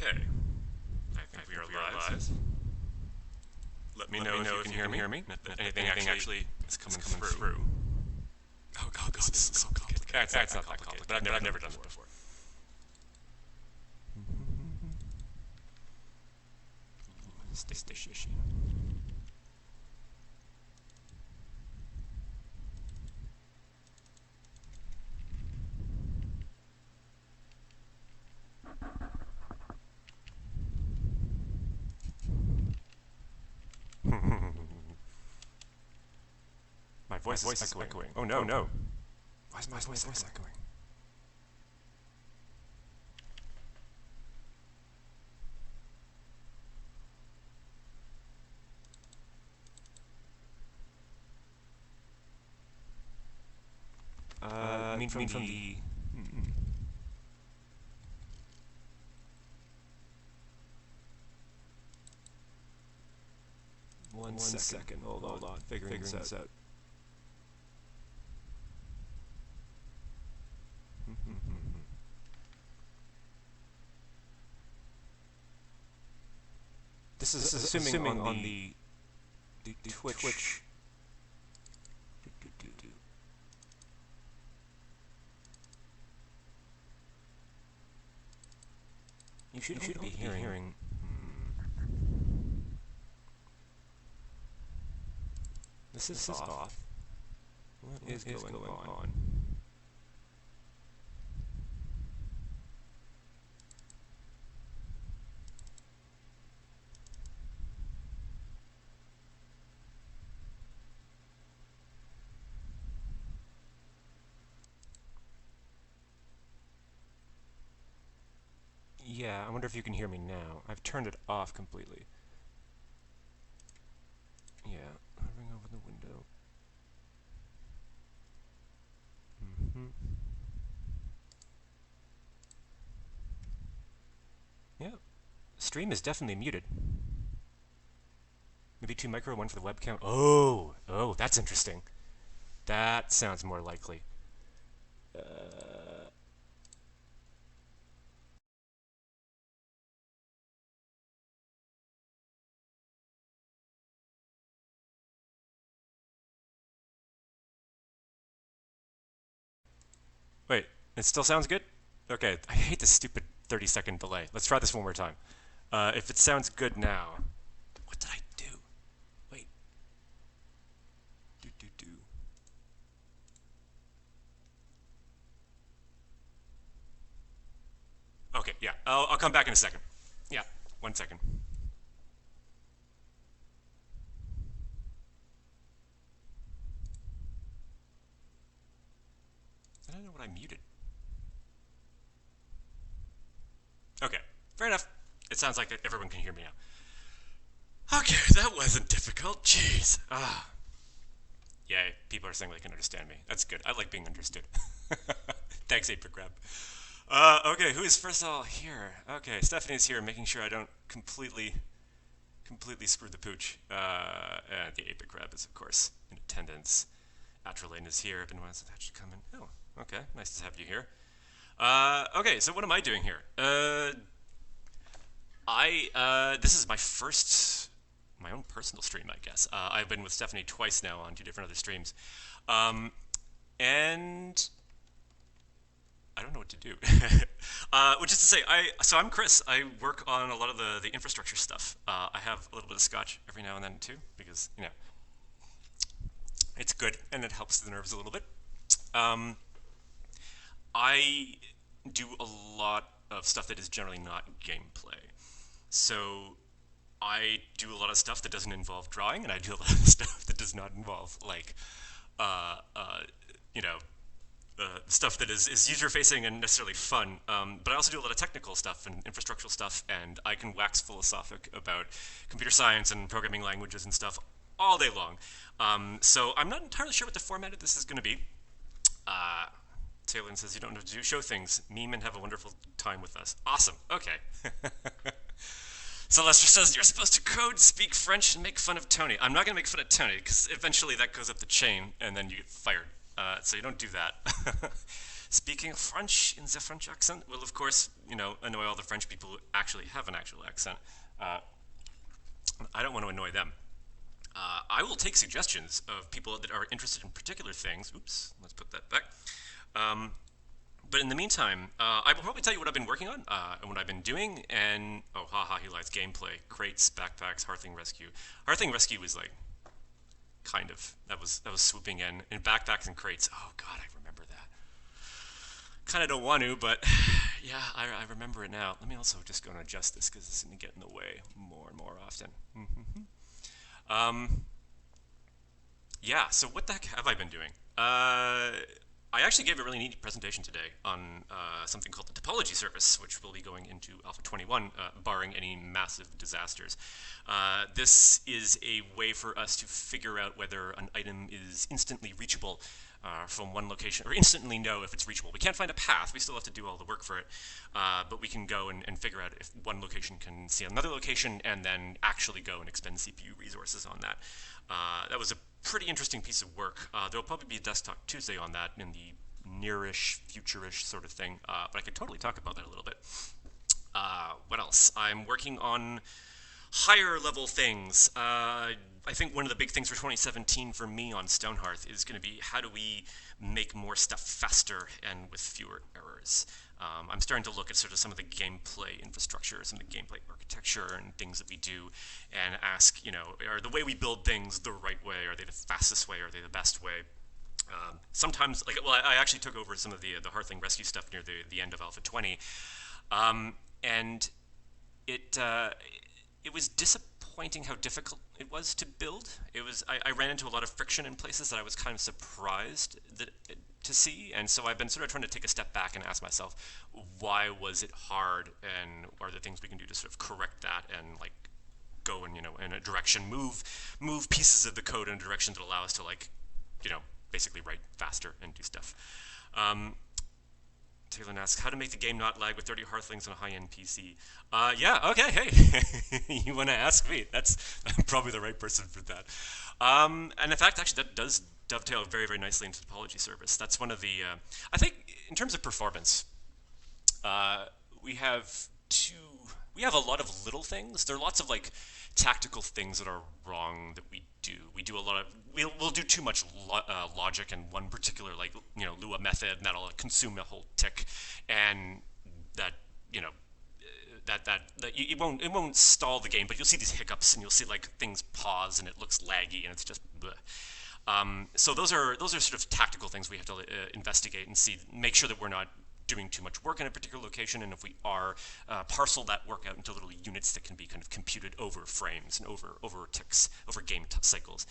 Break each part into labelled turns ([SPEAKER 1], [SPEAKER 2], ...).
[SPEAKER 1] Okay. I think we are live. Let me know if you can hear me. If anything actually is coming through. Oh god, this is so complicated. It's not that complicated, but I've never done this before. Station. My voice is echoing. Oh no. Why is my voice echoing? I mean from the... One second. Hold on. Figuring this out. This is assuming on the Twitch. You should be hearing. This is off. What is going on? Yeah, I wonder if you can hear me now. I've turned it off completely. Yeah, hovering over the window. Yeah, stream is definitely muted. Maybe 2 micro, 1 for the webcam. Oh, that's interesting. That sounds more likely. Wait, it still sounds good? Okay, I hate this stupid 30-second delay. Let's try this one more time. If it sounds good now... What did I do? Wait. Do. Okay, yeah, I'll come back in a second. Yeah, 1 second. I don't know what I muted. Okay, fair enough. It sounds like everyone can hear me now. Okay, that wasn't difficult. Jeez. Yay, people are saying they can understand me. That's good. I like being understood. Thanks, Apricrab. Okay, who is first of all here? Okay, Stephanie's here, making sure I don't completely screw the pooch. And the Apricrab is, of course, in attendance. Atrelane is here. I've been wanting that should come in. Oh, okay. Nice to have you here. Okay, so what am I doing here? This is my own personal stream, I guess. I've been with Stephanie twice now on 2 different other streams. And I don't know what to do. Which is to say, so I'm Chris. I work on a lot of the infrastructure stuff. I have a little bit of scotch every now and then too, because, you know, it's good and it helps the nerves a little bit. I do a lot of stuff that is generally not gameplay. So I do a lot of stuff that doesn't involve drawing, and I do a lot of stuff that does not involve, like, you know, stuff that is user-facing and necessarily fun. But I also do a lot of technical stuff and infrastructural stuff, and I can wax philosophic about computer science and programming languages and stuff all day long. So I'm not entirely sure what the format of this is going to be. Taylor says you don't know what to do. Show things, meme, and have a wonderful time with us. Awesome. Okay. Celestia says you're supposed to code, speak French, and make fun of Tony. I'm not going to make fun of Tony because eventually that goes up the chain and then you get fired. So you don't do that. speaking French in the French accent will, of course, annoy all the French people who actually have an actual accent. Uh, I don't want to annoy them. I will take suggestions of people that are interested in particular things. Oops, let's put that back. Um, but in the meantime, I will probably tell you what I've been working on and what I've been doing. And oh, haha, he likes gameplay, crates, backpacks, Hearthling Rescue. Hearthling Rescue was like kind of that was swooping in backpacks and crates. Oh God, I remember that. Kind of don't want to, but yeah, I remember it now. Let me also just go and adjust this because it's going to get in the way more and more often. um, yeah, so what the heck have I been doing? I actually gave a really neat presentation today on something called the Topology service, which will be going into Alpha 21, barring any massive disasters. This is a way for us to figure out whether an item is instantly reachable from one location, or instantly know if it's reachable. We can't find a path, we still have to do all the work for it, but we can go and figure out if one location can see another location and then actually go and expend CPU resources on that. That was a pretty interesting piece of work. There'll probably be a Desktop Tuesday on that in the nearish, future-ish sort of thing, but I could totally talk about that a little bit. What else? I'm working on higher level things. I think one of the big things for 2017 for me on Stonehearth is going to be how do we make more stuff faster and with fewer errors. I'm starting to look at sort of some of the gameplay infrastructure, some of the gameplay architecture and things that we do, and ask, are the way we build things the right way? Are they the fastest way? Are they the best way? Sometimes, I actually took over some of the Hearthling Rescue stuff near the end of Alpha 20, and it was disappointing how difficult it was to build. I ran into a lot of friction in places that I was kind of surprised to see, and so I've been sort of trying to take a step back and ask myself, why was it hard, and are there things we can do to sort of correct that and go in a direction, move pieces of the code in a direction that allow us to basically write faster and do stuff. Taylor asks, how to make the game not lag with 30 Hearthlings on a high-end PC. Yeah, okay, hey, you want to ask me? I'm probably the right person for that. And in fact, actually, that does dovetail very, very nicely into the Topology service. That's one of the, I think, in terms of performance, we have a lot of little things. There are lots of tactical things that are wrong that we do. We do a lot of, we'll do too much logic in one particular Lua method, and that'll consume a whole tick, and that it won't stall the game, but you'll see these hiccups and you'll see things pause and it looks laggy and it's just bleh. So those are sort of tactical things we have to investigate and see, make sure that we're not doing too much work in a particular location, and if we are, parcel that work out into little units that can be kind of computed over frames and over ticks, over game cycles.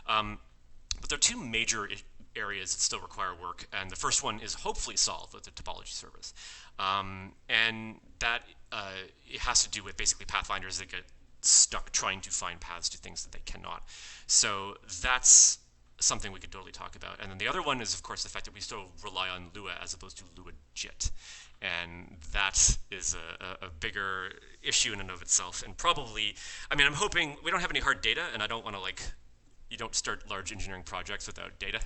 [SPEAKER 1] But there are two major areas that still require work, and the first one is hopefully solved with the Topology service. And that it has to do with basically pathfinders that get stuck trying to find paths to things that they cannot. So that's something we could totally talk about. And then the other one is, of course, the fact that we still rely on Lua as opposed to Lua-JIT. And that is a bigger issue in and of itself. And probably, I'm hoping, we don't have any hard data, and I don't want to you don't start large engineering projects without data.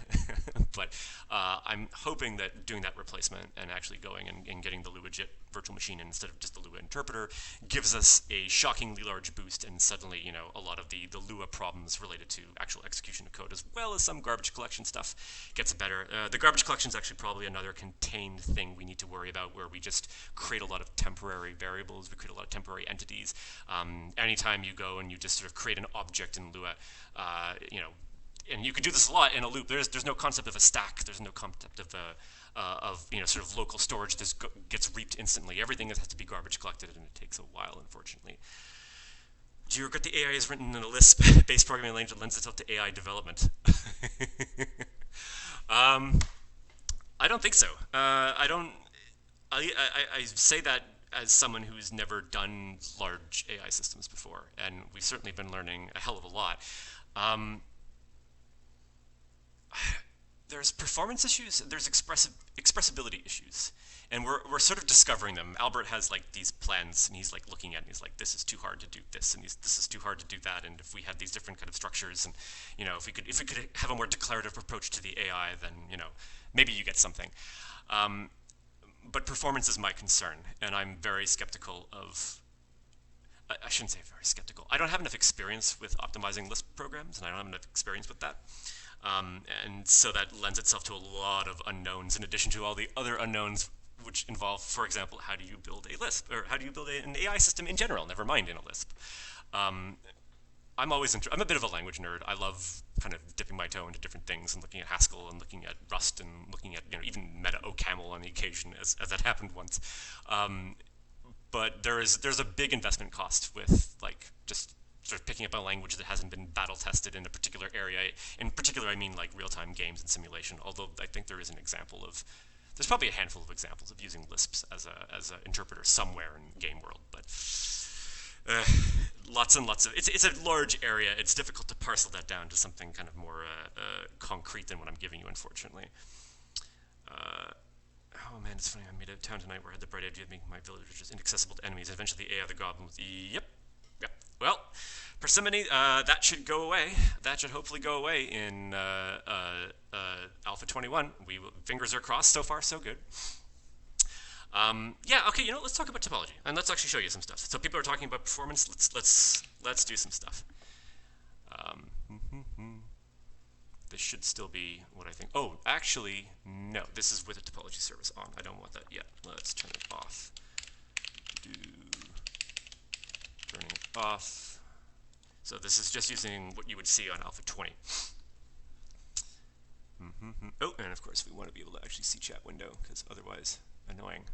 [SPEAKER 1] But I'm hoping that doing that replacement and actually going and getting the Lua-JIT virtual machine instead of just the Lua interpreter gives us a shockingly large boost, and suddenly, a lot of the Lua problems related to actual execution of code, as well as some garbage collection stuff, gets better. The garbage collection is actually probably another contained thing we need to worry about, where we just create a lot of temporary variables, we create a lot of temporary entities. Anytime you go and you just sort of create an object in Lua, and you can do this a lot in a loop. There's no concept of a stack. There's no concept of sort of local storage. This gets reaped instantly. Everything has to be garbage collected, and it takes a while, unfortunately. Do you regret the AI is written in a Lisp-based programming language that lends itself to AI development? I don't think so. I say that as someone who's never done large AI systems before, and we've certainly been learning a hell of a lot. there's performance issues, there's expressibility issues, and we're sort of discovering them. Albert has like these plans, and he's like looking at it, and he's like, this is too hard to do this, and this is too hard to do that, and if we had these different kind of structures, and if we could have a more declarative approach to the AI, then maybe you get something. But performance is my concern, and I'm very skeptical of. I shouldn't say very skeptical. I don't have enough experience with optimizing Lisp programs, and I don't have enough experience with that. And so that lends itself to a lot of unknowns, in addition to all the other unknowns which involve, for example, how do you build a Lisp, or how do you build an AI system in general, never mind in a Lisp. I'm a bit of a language nerd. I love kind of dipping my toe into different things and looking at Haskell and looking at Rust and looking at even meta OCaml on the occasion, as that happened once. But there's a big investment cost with like just sort of picking up a language that hasn't been battle tested in a particular area. In particular, I mean like real-time games and simulation. Although I think there is an example of, there's probably a handful of examples of using Lisps as an interpreter somewhere in game world, but lots and lots of it's a large area. It's difficult to parcel that down to something kind of more concrete than what I'm giving you, unfortunately. Oh man, it's funny. I made a town tonight where I had the bright idea of making my villagers inaccessible to enemies. And eventually, the AI of the goblins. Yep. Well, parsimony. That should go away. That should hopefully go away in Alpha 21. Fingers are crossed. So far, so good. Yeah. Okay. Let's talk about topology, and let's actually show you some stuff. So people are talking about performance. Let's do some stuff. This should still be what I think. Oh, actually, no. This is with a topology service on. I don't want that yet. Let's turn it off. Turning it off. So this is just using what you would see on Alpha 20. Oh, and of course we want to be able to actually see chat window, because otherwise, annoying.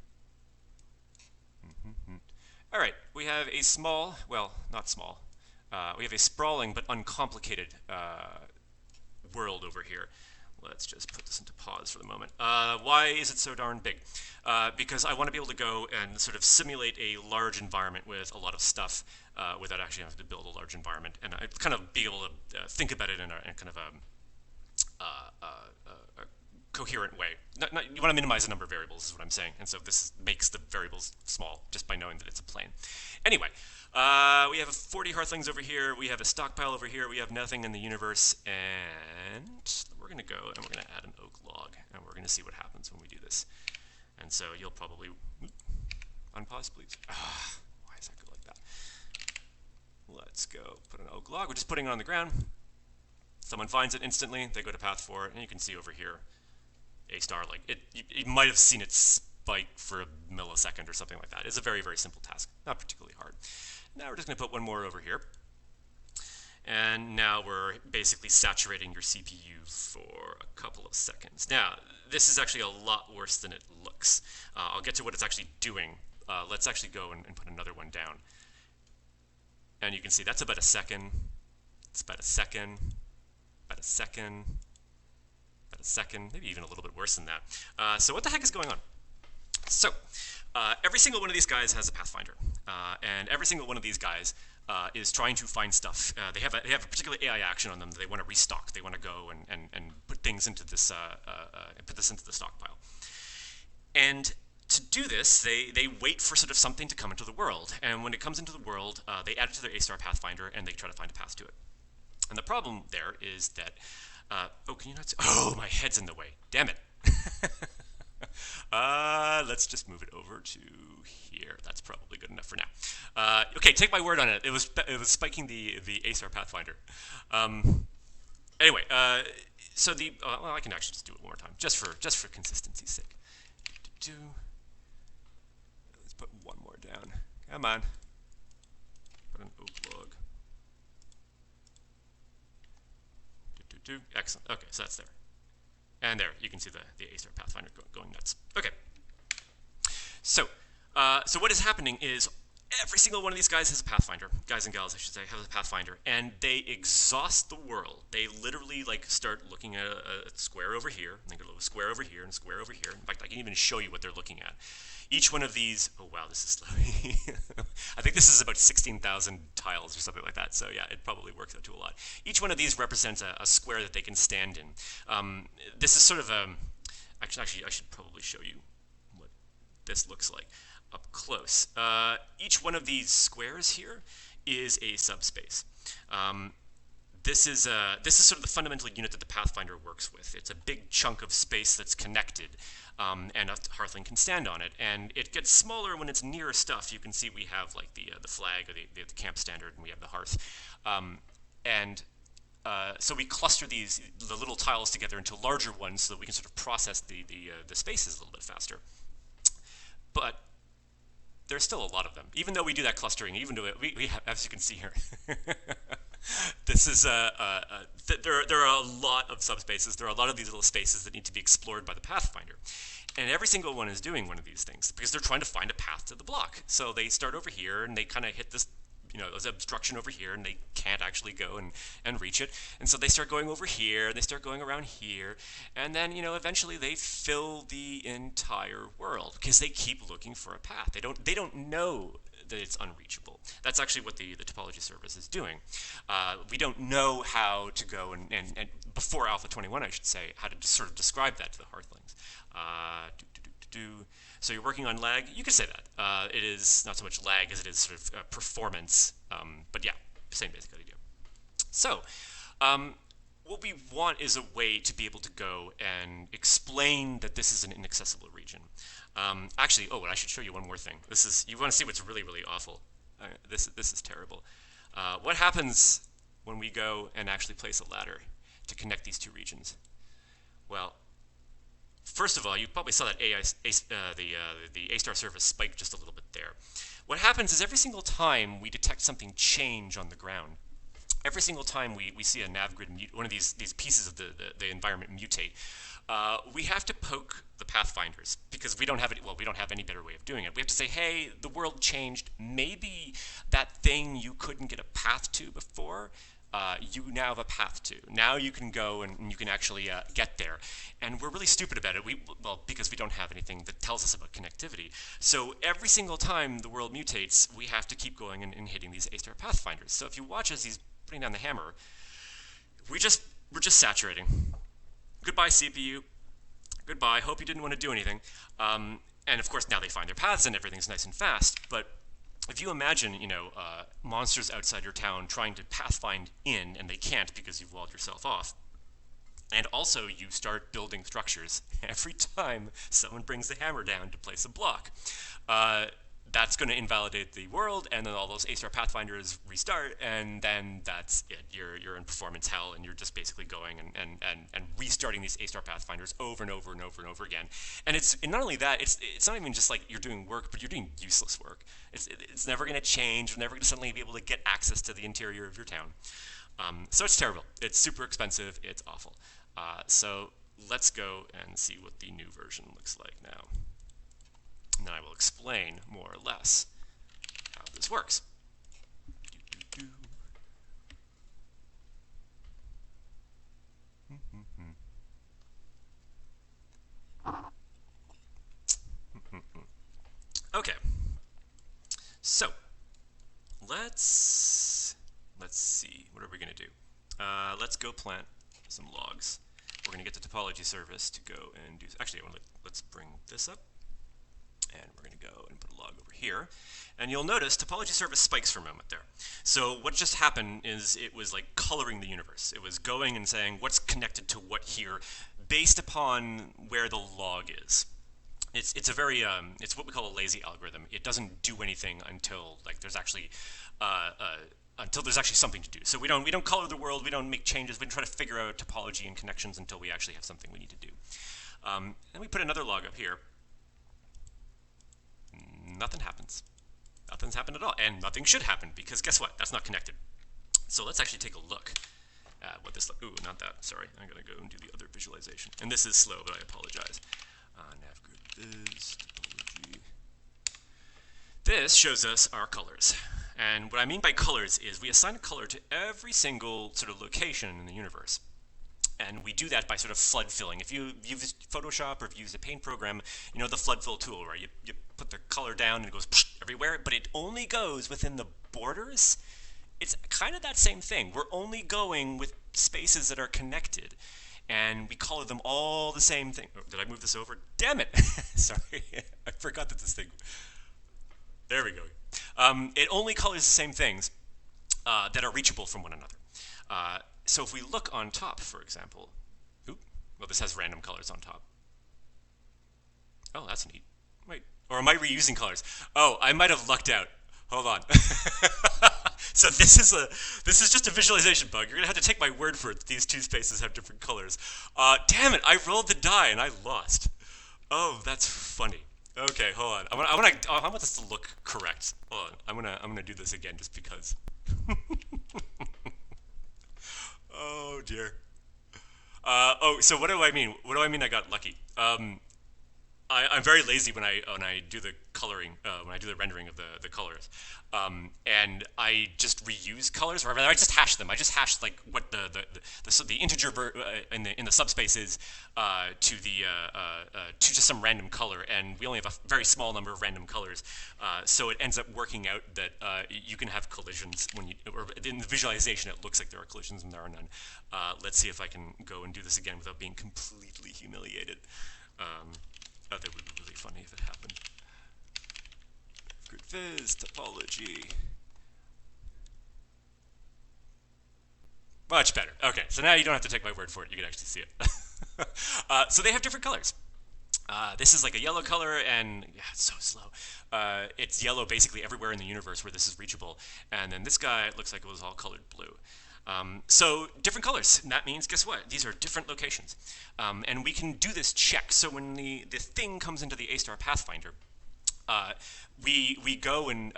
[SPEAKER 1] All right, we have a small, well, not small. We have a sprawling but uncomplicated world over here. Let's just put this into pause for the moment. Why is it so darn big? Because I want to be able to go and sort of simulate a large environment with a lot of stuff without actually having to build a large environment, and I kind of be able to think about it in a kind of a coherent way. You want to minimize the number of variables is what I'm saying, and so this makes the variables small just by knowing that it's a plane. Anyway, we have 40 hearthlings over here, we have a stockpile over here, we have nothing in the universe, and we're going to go and we're going to add an oak log, and we're going to see what happens when we do this. And so you'll probably, unpause please. Why does that go like that? Let's go put an oak log. We're just putting it on the ground. Someone finds it instantly, they go to path 4, and you can see over here, a star, like you might have seen it spike for a millisecond or something like that. It's a very, very simple task, not particularly hard. Now we're just going to put one more over here. And now we're basically saturating your CPU for a couple of seconds. Now, this is actually a lot worse than it looks. I'll get to what it's actually doing. Let's actually go and put another one down. And you can see that's about a second. It's about a second. About a second. About a second. Maybe even a little bit worse than that. So what the heck is going on? So every single one of these guys has a Pathfinder. And every single one of these guys is trying to find stuff. They have a particular AI action on them that they want to restock. They want to go and put things into this, put this into the stockpile. And to do this, they wait for sort of something to come into the world. And when it comes into the world, they add it to their A-star Pathfinder, and they try to find a path to it. And the problem there is that, oh, can you not see? Oh, my head's in the way. Damn it. Let's just move it over to here. That's probably good enough for now. Okay, take my word on it. It was spiking the A-star Pathfinder. Anyway, so well, I can actually just do it one more time, just for consistency's sake. Let's put one more down. Come on. Put an oak log. Excellent. Okay, so that's there. And there, you can see the A-star Pathfinder going nuts. Okay. So what is happening is every single one of these guys has a Pathfinder. Guys and gals, I should say, have a Pathfinder, and they exhaust the world. They literally like start looking at a square over here, and they go a square over here, and a square over here. In fact, I can even show you what they're looking at. Each one of these, oh wow, this is slow. I think this is about 16,000 tiles or something like that. So yeah, it probably works out to a lot. Each one of these represents a square that they can stand in. This is sort of a, actually, I should probably show you what this looks like up close. Each one of these squares here is a subspace. This is sort of the fundamental unit that the Pathfinder works with. It's a big chunk of space that's connected, and a Hearthling can stand on it. And it gets smaller when it's near stuff. You can see we have like the flag or the camp standard, and we have the hearth. So we cluster the little tiles together into larger ones so that we can sort of process the spaces a little bit faster. But there's still a lot of them, even though we do that clustering. Even though we have, as you can see here, this is there are a lot of subspaces. There are a lot of these little spaces that need to be explored by the Pathfinder, and every single one is doing one of these things because they're trying to find a path to the block. So they start over here and they kind of hit this, there's obstruction over here, and they can't actually go and reach it. And so they start going over here, and they start going around here, and then, eventually they fill the entire world because they keep looking for a path. They don't know that it's unreachable. That's actually what the topology service is doing. We don't know how to go and before Alpha 21, I should say, how to sort of describe that to the Hearthlings. So you're working on lag? You could say that. It is not so much lag as it is sort of performance. But yeah, same basic idea. So what we want is a way to be able to go and explain that this is an inaccessible region. Actually, and I should show you one more thing. You want to see what's really, really awful. This is terrible. What happens when we go and actually place a ladder to connect these two regions? Well, first of all, you probably saw that the A-star service spike just a little bit there. What happens is every single time we detect something change on the ground, every single time we see a nav grid, one of these pieces of the environment mutate, we have to poke the Pathfinders because we don't have it. Well, we don't have any better way of doing it. We have to say, hey, the world changed. Maybe that thing you couldn't get a path to before, you now have a path to. Now you can go and you can actually get there. And we're really stupid about it. Because we don't have anything that tells us about connectivity. So every single time the world mutates, we have to keep going and hitting these A-star Pathfinders. So if you watch as he's putting down the hammer, we're just saturating. Goodbye, CPU. Goodbye. Hope you didn't want to do anything. And of course, now they find their paths and everything's nice and fast. But if you imagine, monsters outside your town trying to pathfind in, and they can't because you've walled yourself off, and also you start building structures every time someone brings the hammer down to place a block, that's going to invalidate the world, and then all those A-star Pathfinders restart, and then that's it. You're in performance hell, and you're just basically going and restarting these A-star Pathfinders over and over and over and over again. And not only that, it's not even just like you're doing work, but you're doing useless work. It's never going to change. You're never going to suddenly be able to get access to the interior of your town. So it's terrible. It's super expensive. It's awful. So let's go and see what the new version looks like now. And then I will explain more or less how this works. Okay. So let's see. What are we going to do? Let's go plant some logs. We're going to get the topology service to go and do. Actually, let's bring this up. And we're going to go and put a log over here. And you'll notice topology service spikes for a moment there. So what just happened is it was like coloring the universe. It was going and saying what's connected to what here based upon where the log is. It's a very it's what we call a lazy algorithm. It doesn't do anything until there's actually something to do. So we don't color the world. We don't make changes. We don't try to figure out topology and connections until we actually have something we need to do. And we put another log up here. Nothing happens. Nothing's happened at all. And nothing should happen because guess what? That's not connected. So let's actually take a look at what this, ooh, not that, sorry. I'm going to go and do the other visualization. And this is slow, but I apologize. Navgrid viz, topology. This shows us our colors. And what I mean by colors is we assign a color to every single sort of location in the universe. And we do that by sort of flood filling. If you use Photoshop or if you use a paint program, you know the flood fill tool, right? You put the color down and it goes everywhere, but it only goes within the borders. It's kind of that same thing. We're only going with spaces that are connected, and we color them all the same thing. Oh, did I move this over? Damn it! Sorry, I forgot that this thing. There we go. It only colors the same things that are reachable from one another. So if we look on top, for example, well, this has random colors on top. Oh, that's neat. Wait, or am I reusing colors? Oh, I might have lucked out. Hold on. So this is just a visualization bug. You're gonna have to take my word for it. These two spaces have different colors. Damn it! I rolled the die and I lost. Oh, that's funny. Okay, hold on. I want this to look correct. Hold on. I'm gonna do this again just because. Oh dear. So what do I mean? What do I mean I got lucky? I'm very lazy when I do the coloring, when I do the rendering of the colors, and I just reuse colors, or rather, I just hash them. I just hash like what the integer in the subspace is to just some random color, and we only have a very small number of random colors, so it ends up working out that you can have collisions when or in the visualization it looks like there are collisions and there are none. Let's see if I can go and do this again without being completely humiliated. That would be really funny if it happened. Good Viz, Topology. Much better. Okay, so now you don't have to take my word for it. You can actually see it. So they have different colors. This is like a yellow color, and yeah, it's so slow. It's yellow basically everywhere in the universe where this is reachable. And then this guy looks like it was all colored blue. So different colors, and that means, guess what? These are different locations. And we can do this check. So when the thing comes into the A-star Pathfinder, we go and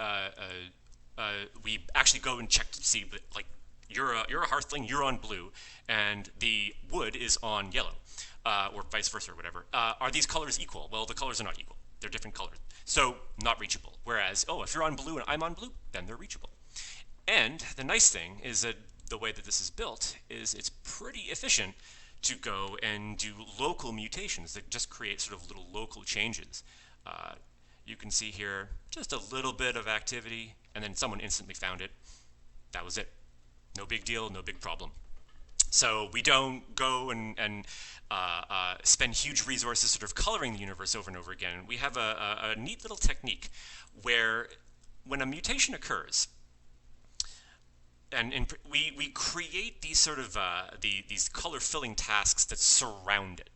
[SPEAKER 1] we actually go and check to see that, like, you're a hearthling, you're on blue, and the wood is on yellow, or vice versa, or whatever. Are these colors equal? Well, the colors are not equal. They're different colors. So not reachable. Whereas, if you're on blue and I'm on blue, then they're reachable. And the nice thing is that the way that this is built is it's pretty efficient to go and do local mutations that just create sort of little local changes. You can see here just a little bit of activity, and then someone instantly found it. That was it. No big deal, no big problem. So we don't go and spend huge resources sort of coloring the universe over and over again. We have a neat little technique where when a mutation occurs, and we create these sort of these color filling tasks that surround it.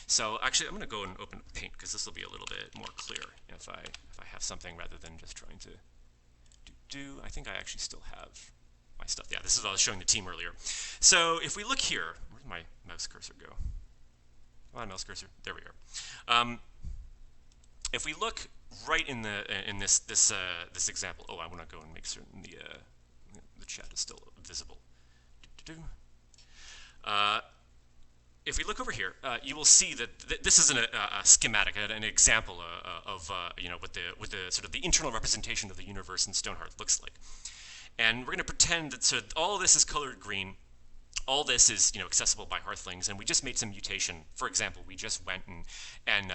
[SPEAKER 1] So actually, I'm going to go and open up Paint because this will be a little bit more clear if I have something rather than just trying to do. I think I actually still have my stuff. Yeah, this is what I was showing the team earlier. So if we look here, where'd my mouse cursor go? Come on, mouse cursor. There we are. If we look right in this example, I want to go and make certain the chat is still visible. If we look over here, you will see that this is a schematic, an example of what the sort of the internal representation of the universe in Stonehearth looks like. And we're going to pretend that so all of this is colored green. All this is accessible by Hearthlings, and we just made some mutation. For example, we just went and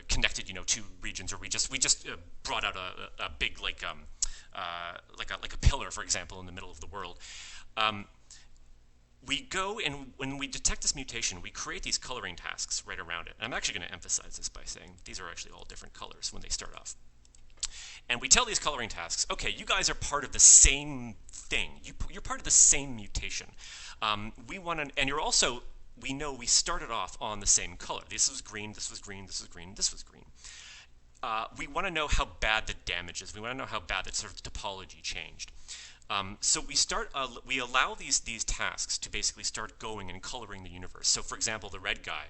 [SPEAKER 1] connected two regions, or we just brought out a big like a pillar, for example, in the middle of the world. We go and when we detect this mutation, we create these coloring tasks right around it. And I'm actually going to emphasize this by saying these are actually all different colors when they start off. And we tell these coloring tasks, okay, you guys are part of the same thing. You're part of the same mutation. We want to, and you're also, we know we started off on the same color. This was green, this was green, this was green, this was green. We want to know how bad the damage is. We want to know how bad that sort of topology changed. So we allow these tasks to basically start going and coloring the universe. So for example, the red guy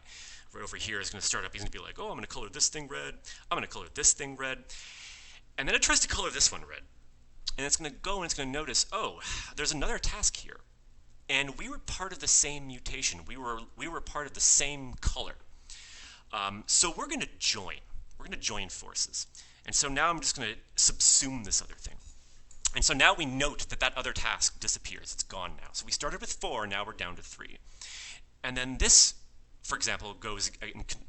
[SPEAKER 1] right over here is going to start up. He's going to be like, I'm going to color this thing red. I'm going to color this thing red. And then it tries to color this one red. And it's going to go and it's going to notice, there's another task here. And we were part of the same mutation. We were part of the same color. So we're going to join. We're going to join forces. And so now I'm just going to subsume this other thing. And so now we note that that other task disappears. It's gone now. So we started with 4, now we're down to 3. And then this, for example, goes,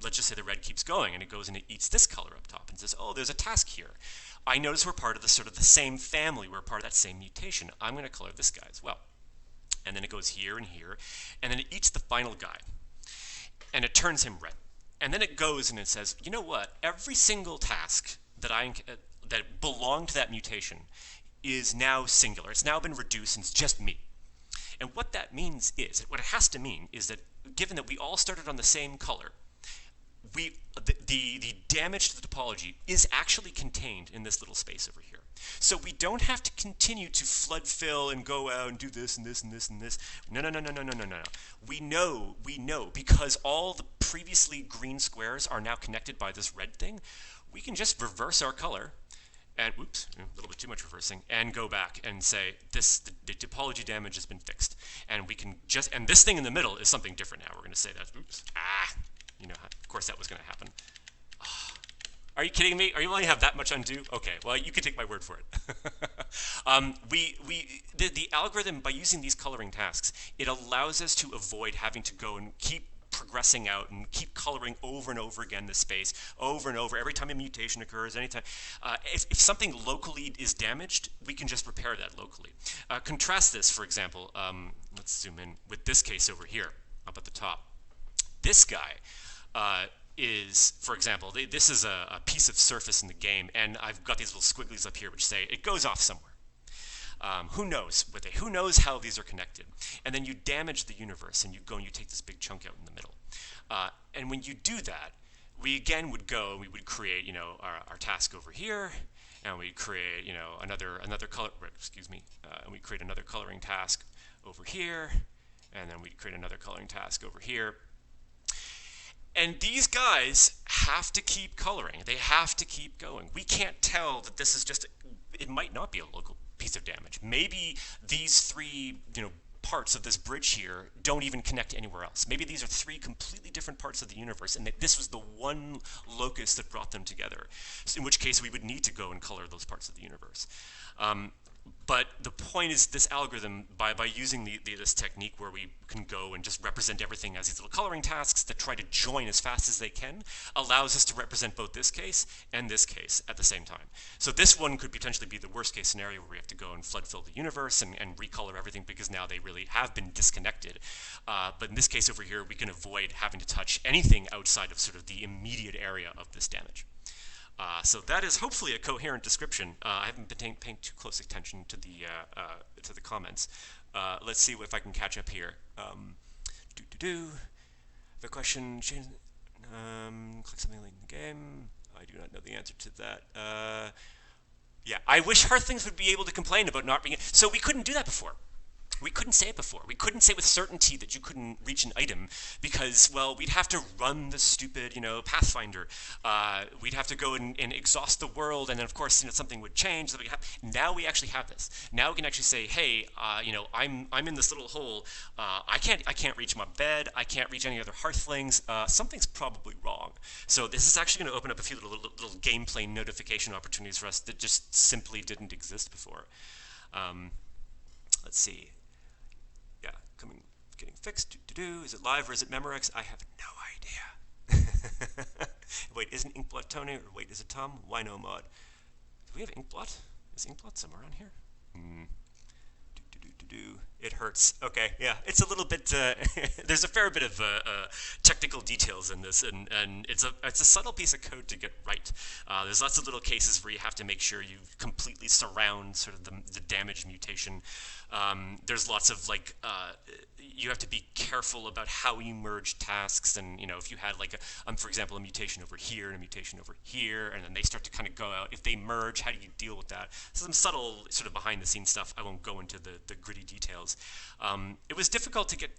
[SPEAKER 1] let's just say the red keeps going, and it goes and it eats this color up top and says, oh, there's a task here. I notice we're part of the sort of the same family. We're part of that same mutation. I'm going to color this guy as well. And then it goes here and here, and then it eats the final guy, and it turns him red. And then it goes and it says, you know what? Every single task that that belonged to that mutation is now singular. It's now been reduced, and it's just me. And what that means is, what it has to mean is that given that we all started on the same color, the damage to the topology is actually contained in this little space over here. So we don't have to continue to flood fill and go out and do this and this and this and this. No. We know because all the previously green squares are now connected by this red thing, we can just reverse our color and, oops, a little bit too much reversing, and go back and say the topology damage has been fixed. And we can just, and this thing in the middle is something different now. We're going to say that, oops, you know, of course that was going to happen. Are you kidding me? Are you willing to have that much undo? Okay, well, you can take my word for it. The algorithm, by using these coloring tasks, it allows us to avoid having to go and keep progressing out and keep coloring over and over again the space, over and over, every time a mutation occurs, anytime. If something locally is damaged, we can just repair that locally. Contrast this, for example, let's zoom in with this case over here, up at the top. This guy is, for example, this is a piece of surface in the game, and I've got these little squigglies up here which say it goes off somewhere. Who knows? Who knows how these are connected? And then you damage the universe, and you go and you take this big chunk out in the middle. And when you do that, we again would go and we would create, you know, our task over here, and we create, you know, another color. Excuse me. And we create another coloring task over here, and then we create another coloring task over here. And these guys have to keep coloring. They have to keep going. We can't tell that this is just, it might not be a local piece of damage. Maybe these 3, you know, parts of this bridge here don't even connect anywhere else. Maybe these are 3 completely different parts of the universe, and that this was the one locus that brought them together, in which case we would need to go and color those parts of the universe. But the point is, this algorithm, by using this technique where we can go and just represent everything as these little coloring tasks that try to join as fast as they can, allows us to represent both this case and this case at the same time. So this one could potentially be the worst case scenario where we have to go and flood fill the universe and recolor everything because now they really have been disconnected. But in this case over here, we can avoid having to touch anything outside of sort of the immediate area of this damage. So that is hopefully a coherent description. I haven't been paying too close attention to the comments. Let's see if I can catch up here. The question, click something like the game. I do not know the answer to that. Yeah, I wish Hearthlings would be able to complain about not being. So we couldn't do that before. We couldn't say it before. We couldn't say with certainty that you couldn't reach an item because, well, we'd have to run the stupid, you know, Pathfinder. We'd have to go and exhaust the world, and then of course, you know, something would change. That we have. Now we actually have this. Now we can actually say, hey, you know, I'm in this little hole. I can't reach my bed. I can't reach any other Hearthlings. Something's probably wrong. So this is actually going to open up a few little gameplay notification opportunities for us that just simply didn't exist before. Let's see. Yeah, getting fixed. Is it live or is it Memorex? I have no idea. Wait, isn't Inkblot Tony? Or wait, is it Tom? Why no mod? Do we have Inkblot? Is Inkblot somewhere on here? It hurts. Okay, yeah, it's a little bit. There's a fair bit of technical details in this, and it's a subtle piece of code to get right. There's lots of little cases where you have to make sure you completely surround sort of the damage mutation. There's lots of like you have to be careful about how you merge tasks, and you know if you had like for example a mutation over here and a mutation over here, and then they start to kind of go out. If they merge, how do you deal with that? So some subtle sort of behind the scenes stuff. I won't go into the gritty details. It was difficult to get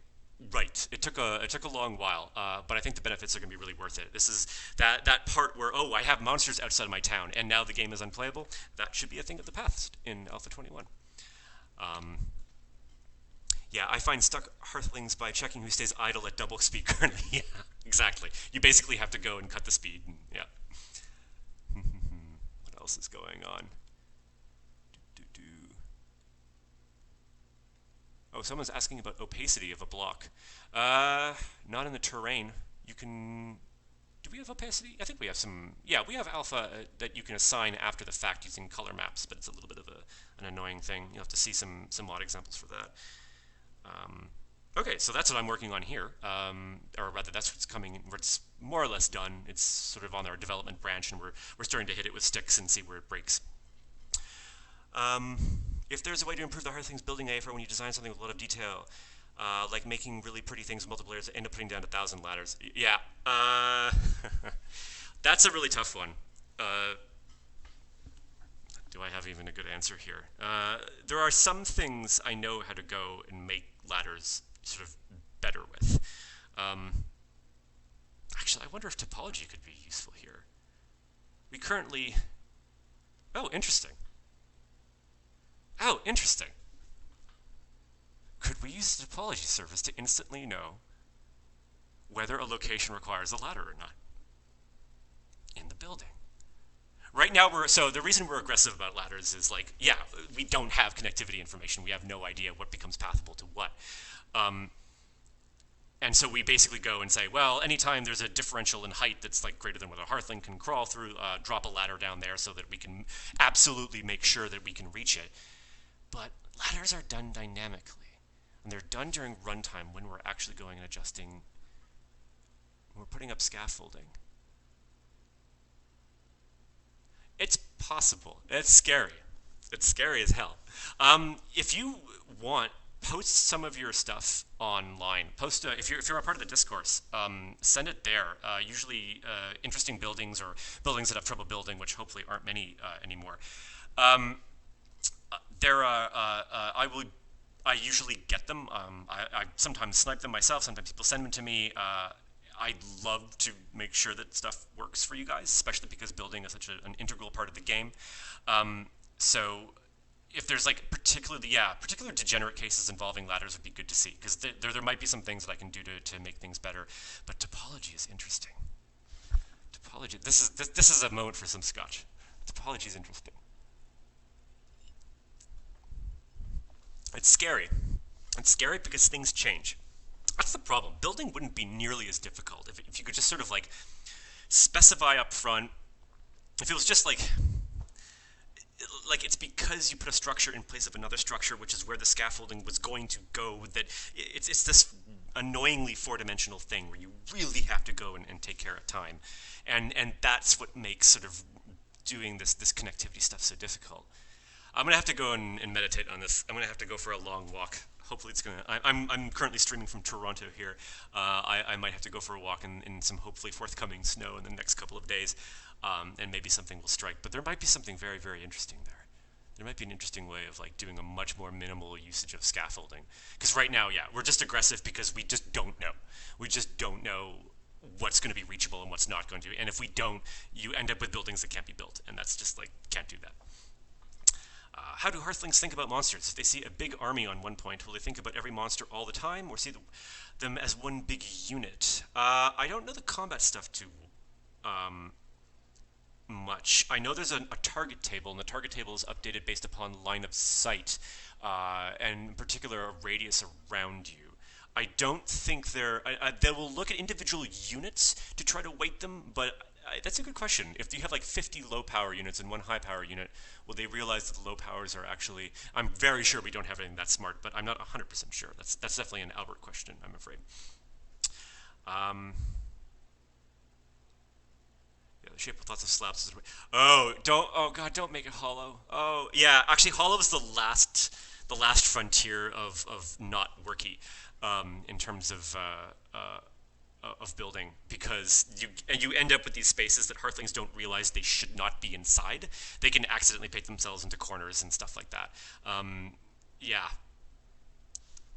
[SPEAKER 1] right. It took a long while, but I think the benefits are going to be really worth it. This is that part where I have monsters outside of my town, and now the game is unplayable. That should be a thing of the past in Alpha 21. Yeah, I find stuck Hearthlings by checking who stays idle at double speed currently. Yeah, exactly. You basically have to go and cut the speed. And, yeah. What else is going on? Oh, someone's asking about opacity of a block. Not in the terrain. You can... Do we have opacity? I think we have some... Yeah, we have alpha that you can assign after the fact using color maps, but it's a little bit of an annoying thing. You'll have to see some mod examples for that. Okay, so that's what I'm working on here. Or rather, that's what's coming, where it's more or less done. It's sort of on our development branch, and we're starting to hit it with sticks and see where it breaks. If there's a way to improve the Hearthlings building A for when you design something with a lot of detail, like making really pretty things with multiple layers that end up putting down 1,000 ladders. Yeah, that's a really tough one. Do I have even a good answer here? There are some things I know how to go and make ladders sort of better with. Actually, I wonder if topology could be useful here. We currently... Oh, interesting. Oh, interesting. Could we use the topology service to instantly know whether a location requires a ladder or not in the building? Right now, so the reason we're aggressive about ladders is like, yeah, we don't have connectivity information. We have no idea what becomes pathable to what. And so we basically go and say, well, anytime there's a differential in height that's like greater than what a Hearthling can crawl through, drop a ladder down there so that we can absolutely make sure that we can reach it. But ladders are done dynamically, and they're done during runtime when we're actually going and adjusting, when we're putting up scaffolding. It's possible. It's scary. It's scary as hell. If you want, post some of your stuff online. Post if you're a part of the discourse, send it there. Usually interesting buildings or buildings that have trouble building, which hopefully aren't many anymore. I usually get them. I sometimes snipe them myself. Sometimes people send them to me. I'd love to make sure that stuff works for you guys, especially because building is such an integral part of the game. So if there's like particular degenerate cases involving ladders would be good to see, because there might be some things that I can do to make things better. But topology is interesting. Topology. This is a moment for some scotch. Topology is interesting. It's scary. It's scary because things change. That's the problem. Building wouldn't be nearly as difficult if you could just sort of like specify up front. If it was just like it's because you put a structure in place of another structure, which is where the scaffolding was going to go, that it's this annoyingly four-dimensional thing where you really have to go and take care of time. And that's what makes sort of doing this connectivity stuff so difficult. I'm going to have to go and meditate on this. I'm going to have to go for a long walk. Hopefully it's going to... I'm currently streaming from Toronto here. I might have to go for a walk in some hopefully forthcoming snow in the next couple of days, and maybe something will strike. But there might be something very, very interesting there. There might be an interesting way of like doing a much more minimal usage of scaffolding. Because right now, yeah, we're just aggressive because we just don't know. We just don't know what's going to be reachable and what's not going to be. And if we don't, you end up with buildings that can't be built. And that's just like, can't do that. How do Hearthlings think about monsters? If they see a big army on one point, will they think about every monster all the time, or see them as one big unit? I don't know the combat stuff too much. I know there's a target table, and the target table is updated based upon line of sight, and in particular a radius around you. I don't think they will look at individual units to try to weight them, but that's a good question. If you have like 50 low power units and one high power unit, will they realize that the low powers are actually... I'm very sure we don't have anything that smart, but I'm not 100% sure. That's definitely an Albert question, I'm afraid. Yeah, the shape with lots of slabs is... Oh God, don't make it hollow. Oh, yeah, actually hollow is the last frontier of not worky in terms of building, because you end up with these spaces that Hearthlings don't realize they should not be inside. They can accidentally paint themselves into corners and stuff like that. Yeah,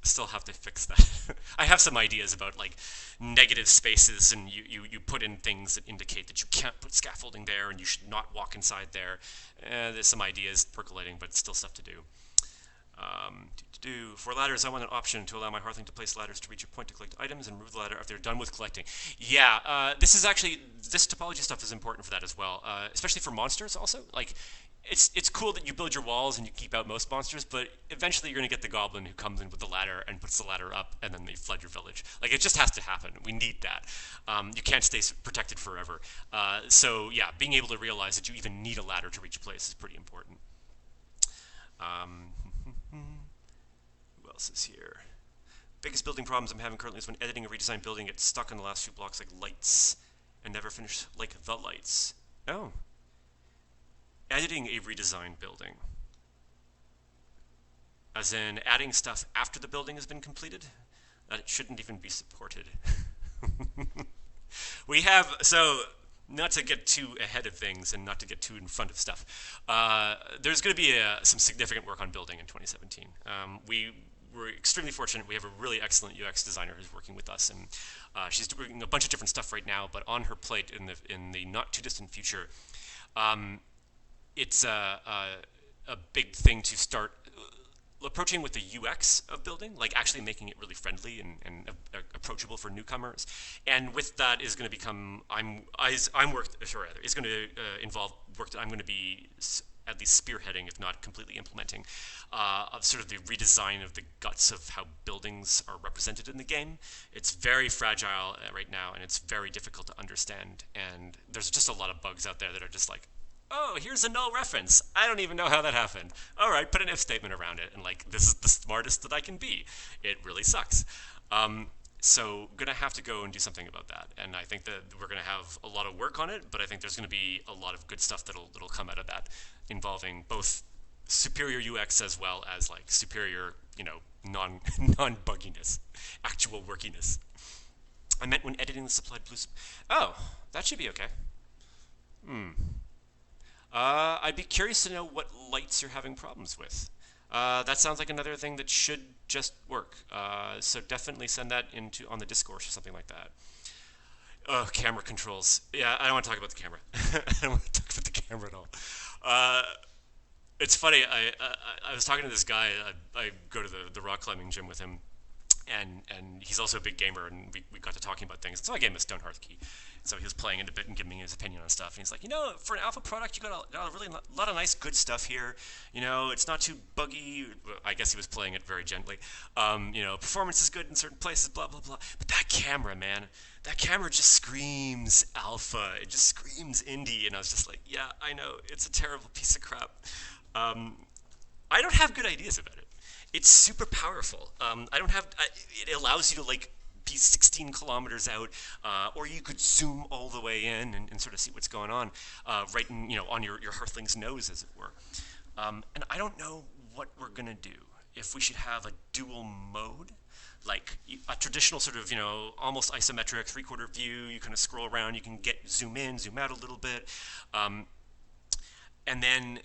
[SPEAKER 1] still have to fix that. I have some ideas about like negative spaces, and you put in things that indicate that you can't put scaffolding there and you should not walk inside there. There's some ideas percolating, but still stuff to do. For ladders, I want an option to allow my Hearthling to place ladders to reach a point to collect items and remove the ladder after they're done with collecting. Yeah, this topology stuff is important for that as well, especially for monsters also. Like, it's cool that you build your walls and you keep out most monsters, but eventually you're going to get the goblin who comes in with the ladder and puts the ladder up, and then they flood your village. Like, it just has to happen. We need that. You can't stay protected forever. So yeah, being able to realize that you even need a ladder to reach a place is pretty important. Who else is here? Biggest building problems I'm having currently is when editing a redesigned building, gets stuck on the last few blocks like lights and never finish like the lights. Oh. Editing a redesigned building. As in adding stuff after the building has been completed? That it shouldn't even be supported. We have, so not to get too ahead of things and not to get too in front of stuff, there's going to be some significant work on building in 2017. We're extremely fortunate. We have a really excellent UX designer who's working with us, and she's doing a bunch of different stuff right now. But on her plate in the not too distant future, it's a big thing to start approaching with the UX of building, like actually making it really friendly and approachable for newcomers. And with that is going to become is going to involve work that I'm going to be at least spearheading, if not completely implementing, of sort of the redesign of the guts of how buildings are represented in the game. It's very fragile right now, and it's very difficult to understand. And there's just a lot of bugs out there that are just like, oh, here's a null reference. I don't even know how that happened. All right, put an if statement around it, and like, this is the smartest that I can be. It really sucks. So gonna have to go and do something about that. And I think that we're gonna have a lot of work on it, but I think there's gonna be a lot of good stuff that'll come out of that, involving both superior UX as well as like superior, non-bugginess, actual workiness. I meant when editing the supplied blue. Oh, that should be okay. I'd be curious to know what lights you're having problems with. That sounds like another thing that should just work. So definitely send that on the Discourse or something like that. Oh, camera controls. Yeah, I don't want to talk about the camera. I don't want to talk about the camera at all. It's funny. I was talking to this guy. I go to the rock climbing gym with him, and he's also a big gamer, and we got to talking about things. So I gave him a Stonehearth key. So he was playing it a bit and giving me his opinion on stuff. And he's like, for an alpha product, you got a really lot of nice, good stuff here. It's not too buggy. I guess he was playing it very gently. Performance is good in certain places, blah, blah, blah. But that camera, man, that camera just screams alpha. It just screams indie. And I was just like, yeah, I know. It's a terrible piece of crap. I don't have good ideas about it. It's super powerful. It allows you to, like, be 16 kilometers out, or you could zoom all the way in and sort of see what's going on, right in, on your Hearthling's nose, as it were. And I don't know what we're gonna do. If we should have a dual mode, like a traditional sort of, almost isometric 3/4 view. You kind of scroll around, you can zoom in, zoom out a little bit, and then,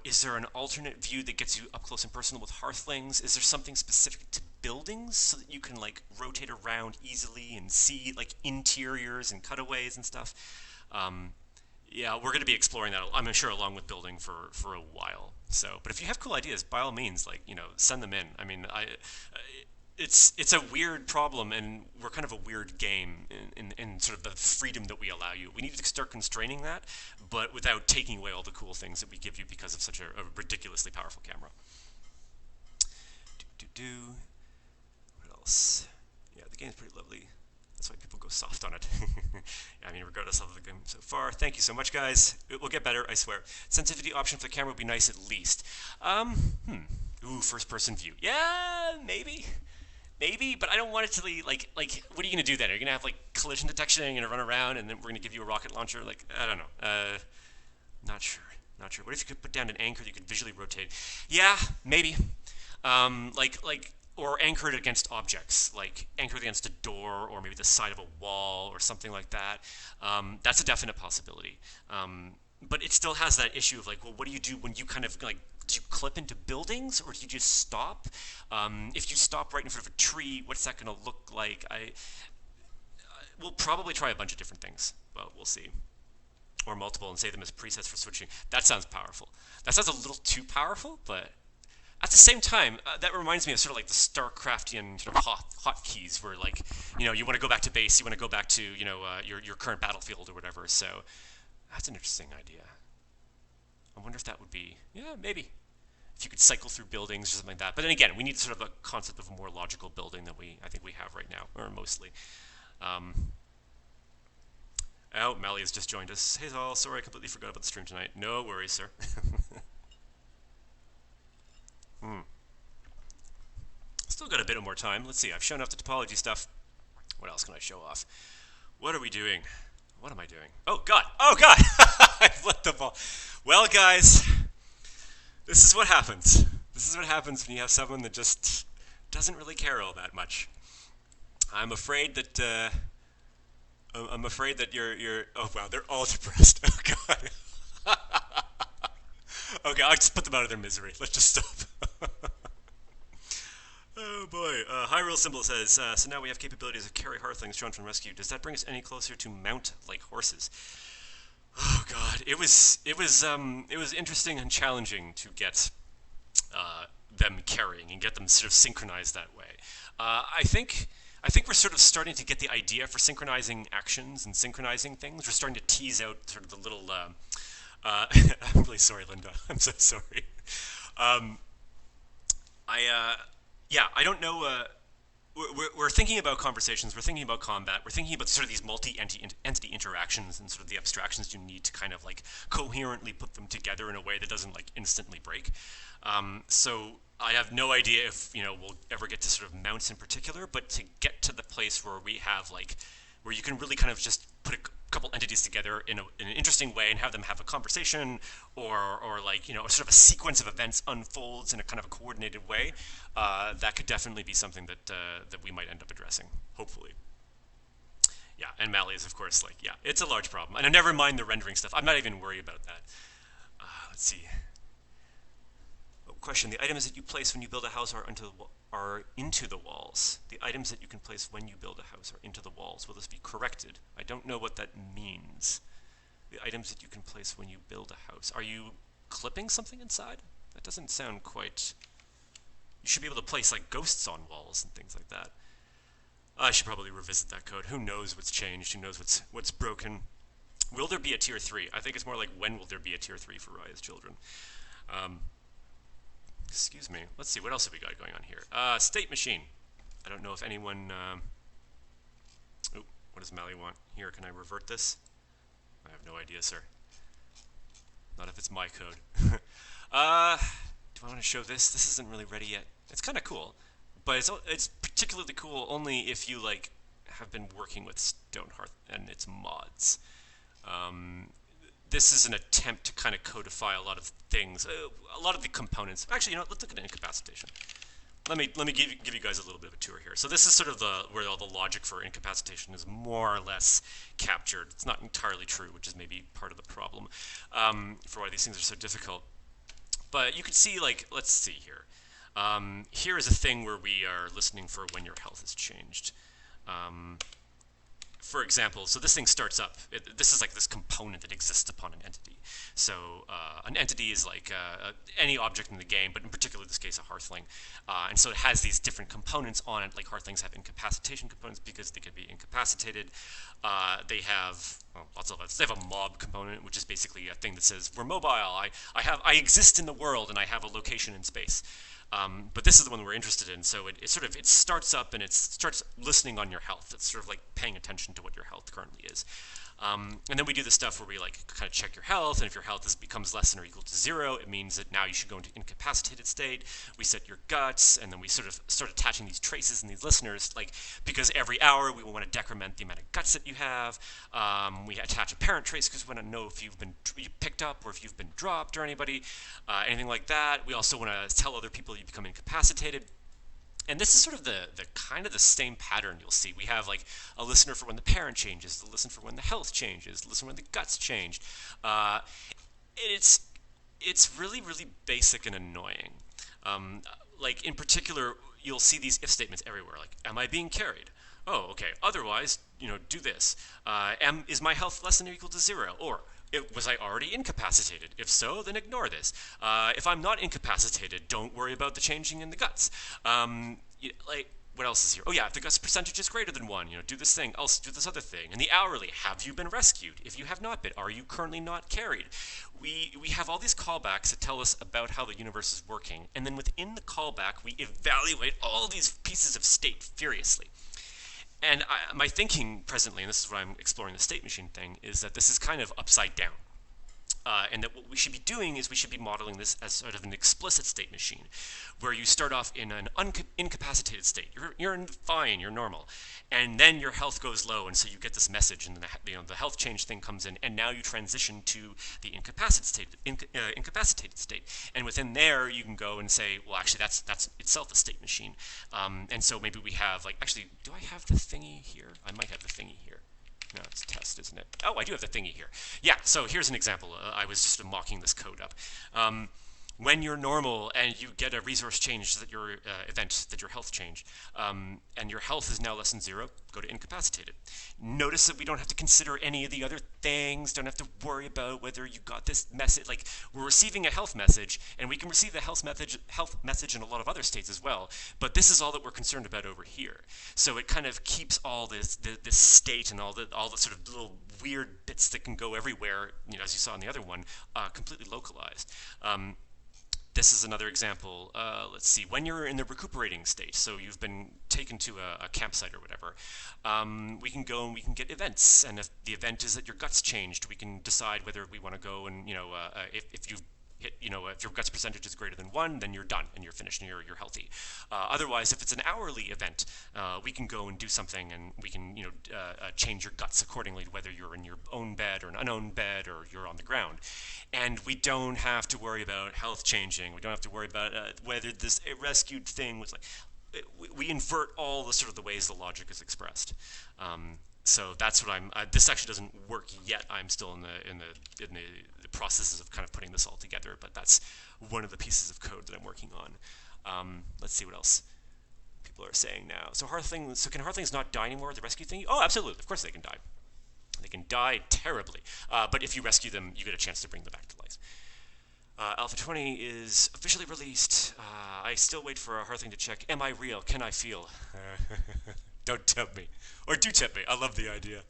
[SPEAKER 1] is there an alternate view that gets you up close and personal with Hearthlings? Is there something specific to buildings so that you can like rotate around easily and see like interiors and cutaways and stuff? Yeah, we're going to be exploring that, I'm sure, along with building for a while. So, but if you have cool ideas, by all means, like, send them in. I mean, it's a weird problem, and we're kind of a weird game in sort of the freedom that we allow you. We need to start constraining that, but without taking away all the cool things that we give you because of such a ridiculously powerful camera. What else? Yeah, the game's pretty lovely. That's why people go soft on it. I mean, regardless of the game so far. Thank you so much, guys. It will get better, I swear. Sensitivity option for the camera would be nice at least. Ooh, first-person view. Yeah, maybe. Maybe, but I don't want it to be like, what are you going to do then? Are you going to have, like, collision detection, and you're going to run around, and then we're going to give you a rocket launcher? Like, I don't know. Not sure. What if you could put down an anchor that you could visually rotate? Yeah, maybe. Or anchor it against objects, like anchor it against a door or maybe the side of a wall or something like that. That's a definite possibility. But it still has that issue of like, well, what do you do when you kind of like, do you clip into buildings or do you just stop? If you stop right in front of a tree, what's that going to look like? We'll probably try a bunch of different things, but we'll see. Or multiple and save them as presets for switching. That sounds powerful. That sounds a little too powerful, but At the same time, that reminds me of sort of like the Starcraftian sort of hotkeys, where like you want to go back to base, you want to go back to your current battlefield or whatever. So that's an interesting idea. I wonder if that would be maybe if you could cycle through buildings or something like that. But then again, we need sort of a concept of a more logical building than I think we have right now, or mostly. Oh, Mally has just joined us. Hey, all. Sorry, I completely forgot about the stream tonight. No worries, sir. Still got a bit more time. Let's see. I've shown off the topology stuff. What else can I show off? What are we doing? What am I doing? Oh, God. Oh, God. I flipped the ball. Well, guys, this is what happens. This is what happens when you have someone that just doesn't really care all that much. I'm afraid that you're. Oh wow, they're all depressed. Oh God. Okay, I'll just put them out of their misery. Let's just stop. Oh boy. Hyrule Symbol says, so now we have capabilities of carry Hearthlings drawn from rescue. Does that bring us any closer to mount like horses? Oh God, it was interesting and challenging to get them carrying and get them sort of synchronized that way. I think we're sort of starting to get the idea for synchronizing actions and synchronizing things. We're starting to tease out sort of the little. I'm really sorry, Linda. I'm so sorry. I don't know. We're thinking about conversations. We're thinking about combat. We're thinking about sort of these multi-entity interactions and sort of the abstractions you need to kind of like coherently put them together in a way that doesn't like instantly break. So I have no idea if we'll ever get to sort of mounts in particular, but to get to the place where we have like where you can really kind of just put a couple entities together in an interesting way and have them have a conversation, or like sort of a sequence of events unfolds in a kind of a coordinated way. That could definitely be something that we might end up addressing, hopefully. Yeah, and Mally is of course like it's a large problem, and never mind the rendering stuff. I'm not even worried about that. Let's see. Question: the items that you place when you build a house are into the walls. The items that you can place when you build a house are into the walls. Will this be corrected? I don't know what that means. The items that you can place when you build a house. Are you clipping something inside? That doesn't sound quite. You should be able to place like ghosts on walls and things like that. I should probably revisit that code. Who knows what's changed? Who knows what's broken? Will there be a tier 3? I think it's more like when will there be a tier 3 for Raya's children? Excuse me. Let's see, what else have we got going on here? State machine. I don't know if anyone... Oh, what does Mally want? Here, can I revert this? I have no idea, sir. Not if it's my code. Do I want to show this? This isn't really ready yet. It's kind of cool, but it's particularly cool only if you, like, have been working with Stonehearth and its mods. This is an attempt to kind of codify a lot of things, a lot of the components. Actually, let's look at incapacitation. Let me give you guys a little bit of a tour here. So this is sort of where all the logic for incapacitation is more or less captured. It's not entirely true, which is maybe part of the problem for why these things are so difficult. But you can see, like, let's see here. Here is a thing where we are listening for when your health has changed. For example, so this thing starts up. This is like this component that exists upon an entity. So an entity is like any object in the game, but in particular in this case a Hearthling. And so it has these different components on it, like Hearthlings have incapacitation components because they can be incapacitated. They have lots of others. They have a mob component, which is basically a thing that says we're mobile. I exist in the world and I have a location in space. But this is the one we're interested in, so it starts up and it starts listening on your health. It's sort of like paying attention to what your health currently is. And then we do the stuff where we like kind of check your health, and if your health becomes less than or equal to 0, it means that now you should go into incapacitated state. We set your guts, and then we sort of start attaching these traces in these listeners, like because every hour we want to decrement the amount of guts that you have. We attach a parent trace because we want to know if you've been picked up or if you've been dropped or anything like that. We also want to tell other people you become incapacitated. And this is sort of the kind of the same pattern you'll see. We have like a listener for when the parent changes, the listen for when the health changes, the listen when the guts change. It's really, really basic and annoying. Like in particular, you'll see these if statements everywhere. Like, am I being carried? Oh, okay. Otherwise, do this. Is my health less than or equal to 0? Or Was I already incapacitated? If so, then ignore this. If I'm not incapacitated, don't worry about the changing in the guts. Like, what else is here? Oh yeah, if the guts percentage is greater than 1, do this thing, else do this other thing. And the hourly, have you been rescued? If you have not been, are you currently not carried? We have all these callbacks that tell us about how the universe is working, and then within the callback, we evaluate all these pieces of state furiously. And my thinking presently, and this is what I'm exploring the state machine thing, is that this is kind of upside down. And that what we should be doing is we should be modeling this as sort of an explicit state machine, where you start off in an incapacitated state. You're fine, you're normal, and then your health goes low, and so you get this message, and then the health change thing comes in, and now you transition to the incapacitated state. And within there, you can go and say, well, actually, that's itself a state machine. And so maybe we have actually, do I have the thingy here? I might have the thingy here. No, it's test, isn't it? Oh, I do have the thingy here. Yeah, so here's an example. I was just mocking this code up. When you're normal and you get a resource change that your event, that your health changed, and your health is now less than 0, go to incapacitated. Notice that we don't have to consider any of the other things, don't have to worry about whether you got this message. Like, we're receiving a health message, and we can receive the health message in a lot of other states as well, but this is all that we're concerned about over here. So it kind of keeps all this state and all the sort of little weird bits that can go everywhere, as you saw in the other one, completely localized. This is another example. Let's see, when you're in the recuperating state, so you've been taken to a campsite or whatever, we can go and we can get events. And if the event is that your guts changed, we can decide whether we want to go and, if you've hit, if your guts percentage is greater than 1, then you're done and you're finished and you're healthy. Otherwise, if it's an hourly event, we can go and do something, and we can, change your guts accordingly to whether you're in your own bed or an unowned bed or you're on the ground. And we don't have to worry about health changing. We don't have to worry about whether this rescued thing was we invert all the sort of the ways the logic is expressed. So that's what this actually doesn't work yet. I'm still in the processes of kind of putting this all together, but that's one of the pieces of code that I'm working on. Let's see what else people are saying now. So can Hearthlings not die anymore with the rescue thing? Oh, absolutely. Of course they can die. They can die terribly, but if you rescue them, you get a chance to bring them back to life. Alpha 20 is officially released. I still wait for a Hearthling to check. Am I real? Can I feel? Don't tempt me. Or do tempt me. I love the idea.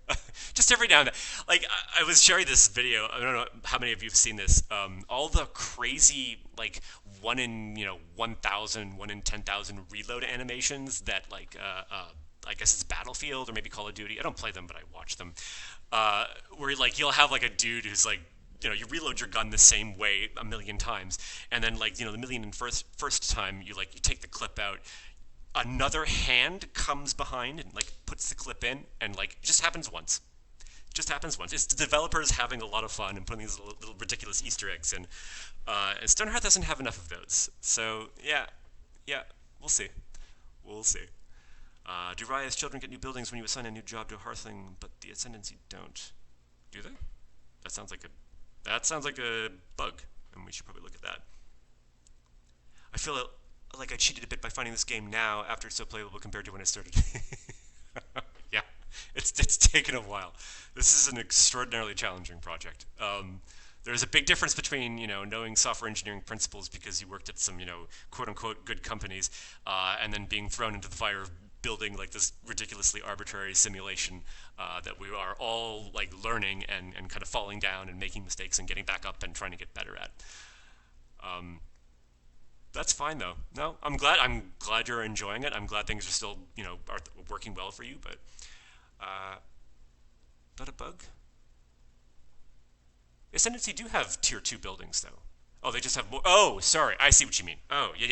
[SPEAKER 1] Just every now and then. I was sharing this video. I don't know how many of you have seen this. All the crazy, 1 in, 1,000, 1 in 10,000 reload animations that, I guess it's Battlefield or maybe Call of Duty. I don't play them, but I watch them. Where, you'll have, a dude who's, you reload your gun the same way a million times, and then, the million and first time, you take the clip out, another hand comes behind and puts the clip in, and it just happens once. Just happens once. It's the developers having a lot of fun and putting these little ridiculous Easter eggs in. And Stonehearth doesn't have enough of those. So yeah, we'll see. We'll see. Do Raya's children get new buildings when you assign a new job to a Hearthling, but the Ascendancy don't? Do they? That sounds like a bug, and we should probably look at that. I feel like I cheated a bit by finding this game now after it's so playable compared to when I started. Yeah, it's taken a while. This is an extraordinarily challenging project. There's a big difference between, knowing software engineering principles because you worked at some, quote-unquote good companies, and then being thrown into the fire of building this ridiculously arbitrary simulation that we are all learning and kind of falling down and making mistakes and getting back up and trying to get better at. That's fine though. No, I'm glad you're enjoying it. I'm glad things are still, are working well for you, but not a bug. Ascendancy do have tier 2 buildings though. Oh, they just have more. Oh, sorry. I see what you mean. Oh, yeah.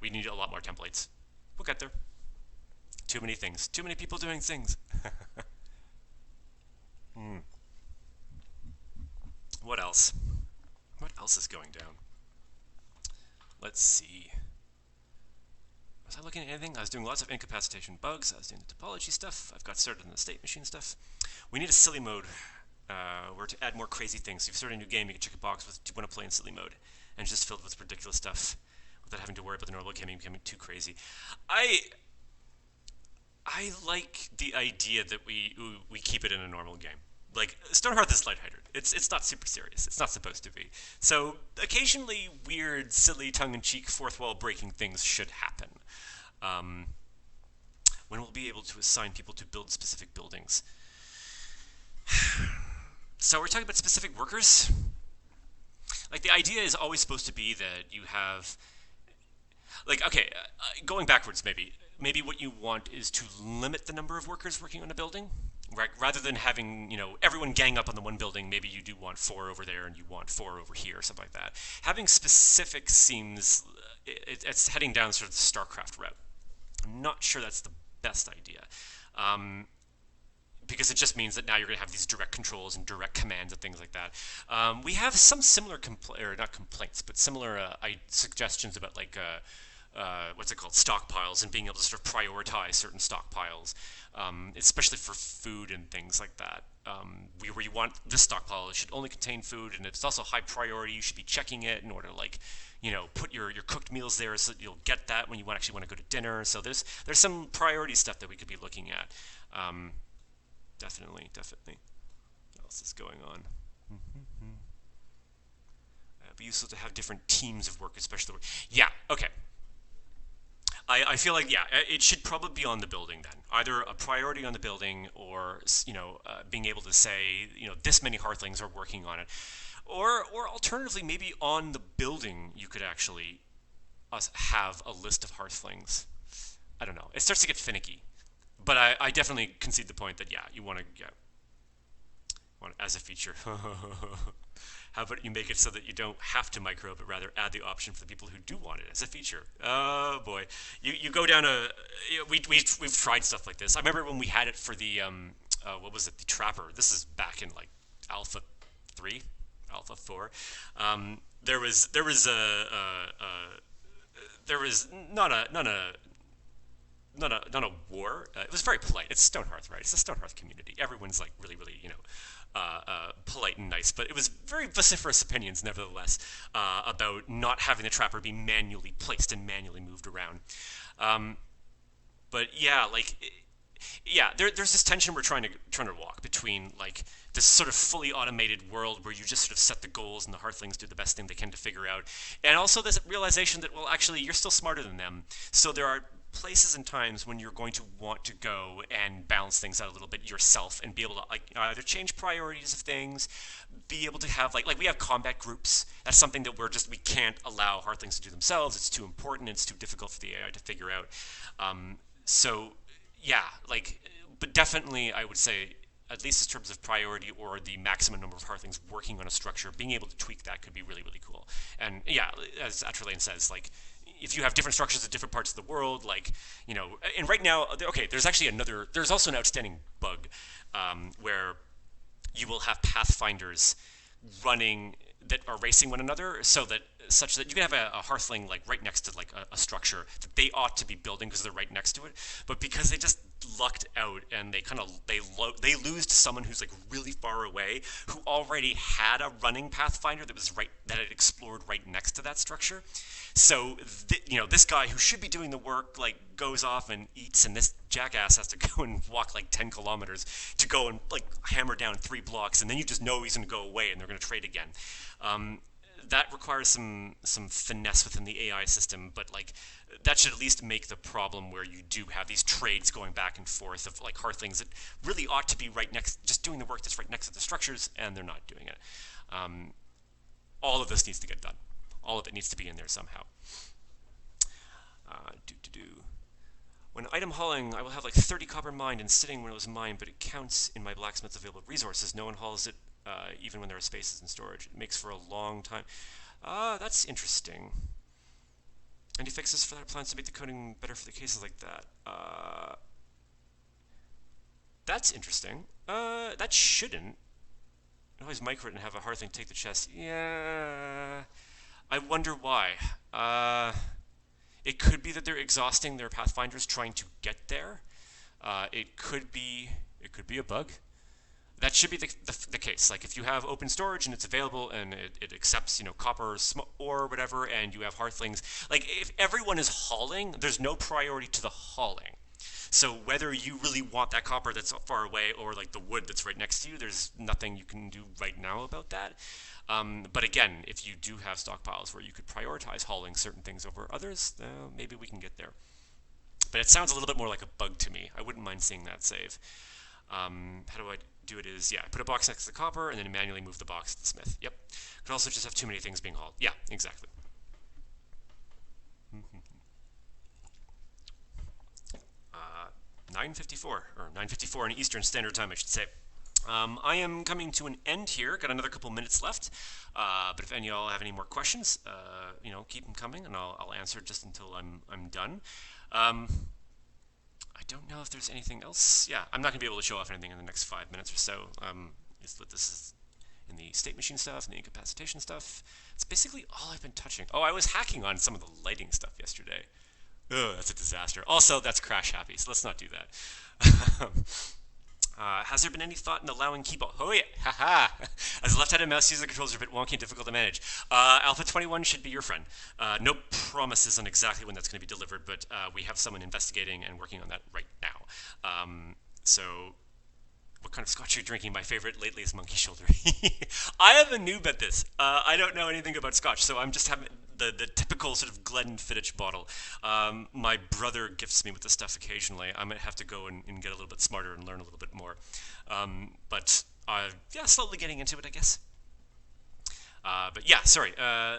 [SPEAKER 1] We need a lot more templates. We'll get there. Too many things. Too many people doing things. What else? What else is going down? Let's see. Was I looking at anything? I was doing lots of incapacitation bugs. I was doing the topology stuff. I've got started on the state machine stuff. We need a silly mode where to add more crazy things. So if you start a new game, you can check a box with do you want to play in silly mode, and it's just filled with ridiculous stuff without having to worry about the normal gaming becoming too crazy. I like the idea that we keep it in a normal game. Like Stonehearth is lighthearted. It's not super serious. It's not supposed to be. So occasionally weird, silly, tongue-in-cheek, fourth wall breaking things should happen. Um, when we'll be able to assign people to build specific buildings. So we're talking about specific workers. Like the idea is always supposed to be that you have, like, okay, going backwards maybe what you want is to limit the number of workers working on a building, right? Rather than having, everyone gang up on the one building, maybe you do want 4 over there and you want 4 over here, or something like that. Having specifics seems, it's heading down sort of the StarCraft route. I'm not sure that's the best idea. Because it just means that now you're going to have these direct controls and direct commands and things like that. We have some similar, or not complaints, but similar suggestions about like, what's it called, stockpiles, and being able to sort of prioritize certain stockpiles, especially for food and things like that. Where you want this stockpile, it should only contain food, and it's also high priority. You should be checking it in order to, like, put your cooked meals there so that you'll get that when you actually want to go to dinner. So there's some priority stuff that we could be looking at. Definitely. What else is going on? It'd be useful to have different teams of work, especially. Yeah, okay. I feel like, yeah, it should probably be on the building then. Either a priority on the building or, being able to say, this many Hearthlings are working on it. Or alternatively, maybe on the building you could actually have a list of Hearthlings. I don't know. It starts to get finicky. But I definitely concede the point that, yeah, you want it as a feature. How about you make it so that you don't have to micro, but rather add the option for the people who do want it as a feature? Oh boy, you go down we've tried stuff like this. I remember when we had it for the what was it, the Trapper. This is back in like Alpha 3, Alpha 4. There was not a war. It was very polite. It's Stonehearth, right? It's the Stonehearth community. Everyone's like really, polite and nice. But it was very vociferous opinions, nevertheless, about not having the Trapper be manually placed and manually moved around. But yeah, there's this tension we're trying to walk between, like, this sort of fully automated world where you just sort of set the goals and the Hearthlings do the best thing they can to figure out, and also this realization that, well, actually, you're still smarter than them. So there are places and times when you're going to want to go and balance things out a little bit yourself and be able to, like, either change priorities of things, be able to have like we have combat groups. That's something that we can't allow Hearthlings to do themselves. It's too important. It's too difficult for the AI to figure out. So yeah, but definitely I would say, at least in terms of priority or the maximum number of Hearthlings working on a structure, being able to tweak that could be really, really cool. And yeah, as Atrelane says, like, if you have different structures at different parts of the world, and right now, okay, there's also an outstanding bug where you will have Pathfinders running that are racing one another, such that you can have a Hearthling right next to a structure that they ought to be building because they're right next to it, but because they just lucked out and they lose to someone who's really far away, who already had a running Pathfinder that had explored right next to that structure. So this guy who should be doing the work goes off and eats, and this jackass has to go and walk 10 kilometers to go and hammer down 3 blocks, and then you just know he's going to go away and they're going to trade again. That requires some finesse within the AI system, but that should at least make the problem where you do have these trades going back and forth of Hearthlings that really ought to be right next, just doing the work that's right next to the structures, and they're not doing it. All of this needs to get done. All of it needs to be in there somehow. When item hauling, I will have 30 copper mined and sitting when it was mined, but it counts in my blacksmith's available resources. No one hauls it even when there are spaces in storage. It makes for a long time. That's interesting. Any fixes for that? Plans to make the coding better for the cases like that? That's interesting. That shouldn't. Always micro it and have a Hearthling take the chest. Yeah. I wonder why. It could be that they're exhausting their Pathfinders trying to get there. It could be a bug. That should be the case. If you have open storage and it's available and it accepts copper or whatever, and you have Hearthlings, if everyone is hauling, there's no priority to the hauling. So whether you really want that copper that's far away or like the wood that's right next to you, there's nothing you can do right now about that. But again, if you do have stockpiles where you could prioritize hauling certain things over others, maybe we can get there. But it sounds a little bit more like a bug to me. I wouldn't mind seeing that save. How do I do it is, yeah, put a box next to the copper and then manually move the box to the smith. Yep. Could also just have too many things being hauled. Yeah, exactly. 9:54, or 9:54 in Eastern Standard Time, I should say. I am coming to an end here. Got another couple minutes left. But if any of y'all have any more questions, keep them coming, and I'll answer just until I'm done. I don't know if there's anything else. Yeah, I'm not going to be able to show off anything in the next 5 minutes or so. This is in the state machine stuff and the incapacitation stuff. It's basically all I've been touching. Oh, I was hacking on some of the lighting stuff yesterday. Ugh, that's a disaster. Also, that's crash happy, so let's not do that. Has there been any thought in allowing keyboard? Oh yeah, haha. As a left-handed mouse user, the controls are a bit wonky and difficult to manage. Alpha 21 should be your friend. No promises on exactly when that's going to be delivered, but we have someone investigating and working on that right now. So, what kind of scotch are you drinking? My favorite lately is Monkey Shoulder. I am a noob at this. I don't know anything about scotch, so I'm just having the typical sort of Glenfiddich bottle. My brother gifts me with this stuff occasionally. I might have to go and get a little bit smarter and learn a little bit more. But yeah, slowly getting into it, I guess. But yeah, sorry.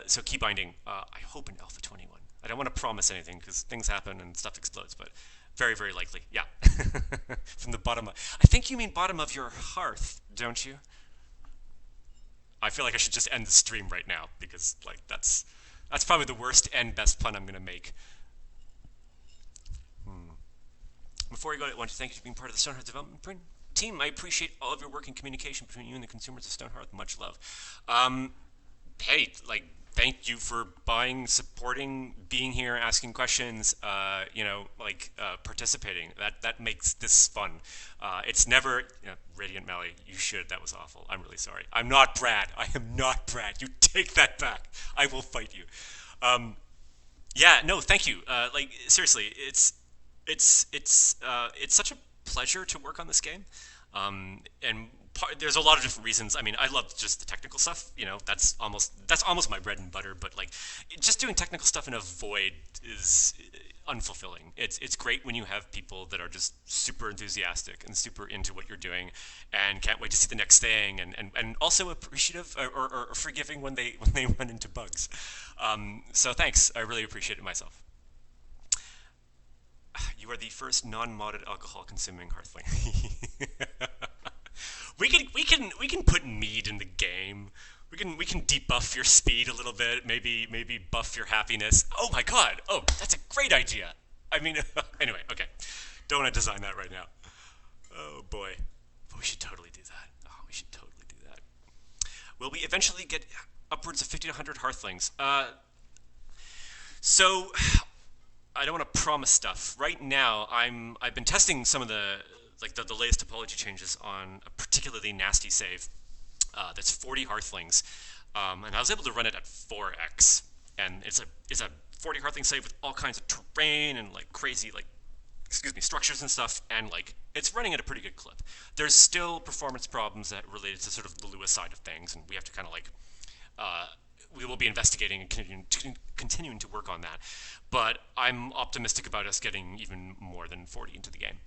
[SPEAKER 1] So key binding. I hope in Alpha 21. I don't want to promise anything because things happen and stuff explodes, but very, very likely. Yeah. From the bottom of... I think you mean bottom of your hearth, don't you? I feel like I should just end the stream right now because, like, that's probably the worst and best pun I'm going to make. Before we go, I want to thank you for being part of the Stonehearth development team. I appreciate all of your work and communication between you and the consumers of Stonehearth. Much love. Hey, like, thank you for buying, supporting, being here, asking questions, participating. That makes this fun. It's never, Radiant Melly, you should. That was awful. I'm really sorry. I'm not Brad. I am not Brad. You take that back. I will fight you. Yeah, no, thank you. Seriously, it's such a pleasure to work on this game. And there's a lot of different reasons. I mean, I love just the technical stuff. That's almost my bread and butter. But like, just doing technical stuff in a void is unfulfilling. It's great when you have people that are just super enthusiastic and super into what you're doing, and can't wait to see the next thing, and also appreciative or forgiving when they run into bugs. So thanks. I really appreciate it myself. You are the first non-modded alcohol-consuming hearthling. We can put mead in the game. We can debuff your speed a little bit. Maybe buff your happiness. Oh my god! Oh, that's a great idea. I mean, anyway, okay. Don't want to design that right now. Oh boy, but we should totally do that. Oh, we should totally do that. Will we eventually get upwards of 50 to 100 hearthlings? So I don't want to promise stuff. Right now, I've been testing some of the latest topology changes on a particularly nasty save that's 40 hearthlings, and I was able to run it at 4x, and it's a 40 hearthling save with all kinds of terrain and like crazy structures and stuff, and like it's running at a pretty good clip. There's still performance problems that related to sort of the Lewis side of things, and we have to kind of like we will be investigating and continuing to work on that. But I'm optimistic about us getting even more than 40 into the game.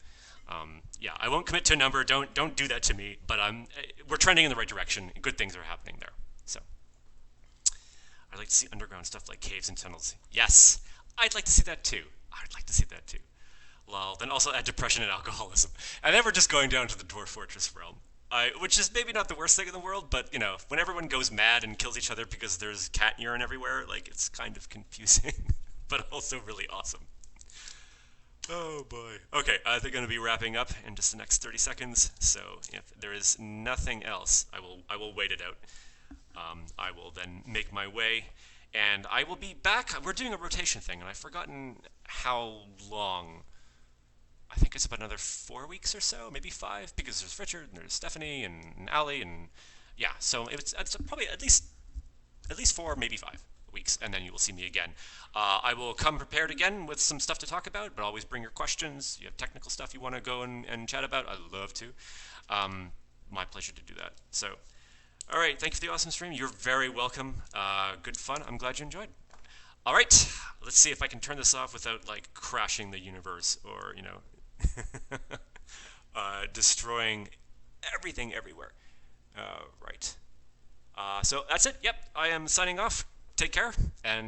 [SPEAKER 1] Yeah, I won't commit to a number. Don't do that to me. But we're trending in the right direction. Good things are happening there. So I'd like to see underground stuff like caves and tunnels. Yes, I'd like to see that too. I'd like to see that too. Lol. Then also add depression and alcoholism. And then we're just going down to the Dwarf Fortress realm. Which is maybe not the worst thing in the world, but when everyone goes mad and kills each other because there's cat urine everywhere, like it's kind of confusing, but also really awesome. Oh boy. Okay, I think I'm going to be wrapping up in just the next 30 seconds. So if there is nothing else, I will wait it out. I will then make my way, and I will be back. We're doing a rotation thing, and I've forgotten how long. I think it's about another 4 weeks or so, maybe 5, because there's Richard and there's Stephanie and Ali, and yeah. So it's probably at least 4, maybe 5. weeks, and then you will see me again. I will come prepared again with some stuff to talk about, but always bring your questions. You have technical stuff you want to go and chat about, I'd love to. My pleasure to do that. So, all right, thank you for the awesome stream. You're very welcome. Good fun. I'm glad you enjoyed. All right, let's see if I can turn this off without like crashing the universe or, destroying everything everywhere. Right. So that's it. Yep, I am signing off. Take care, and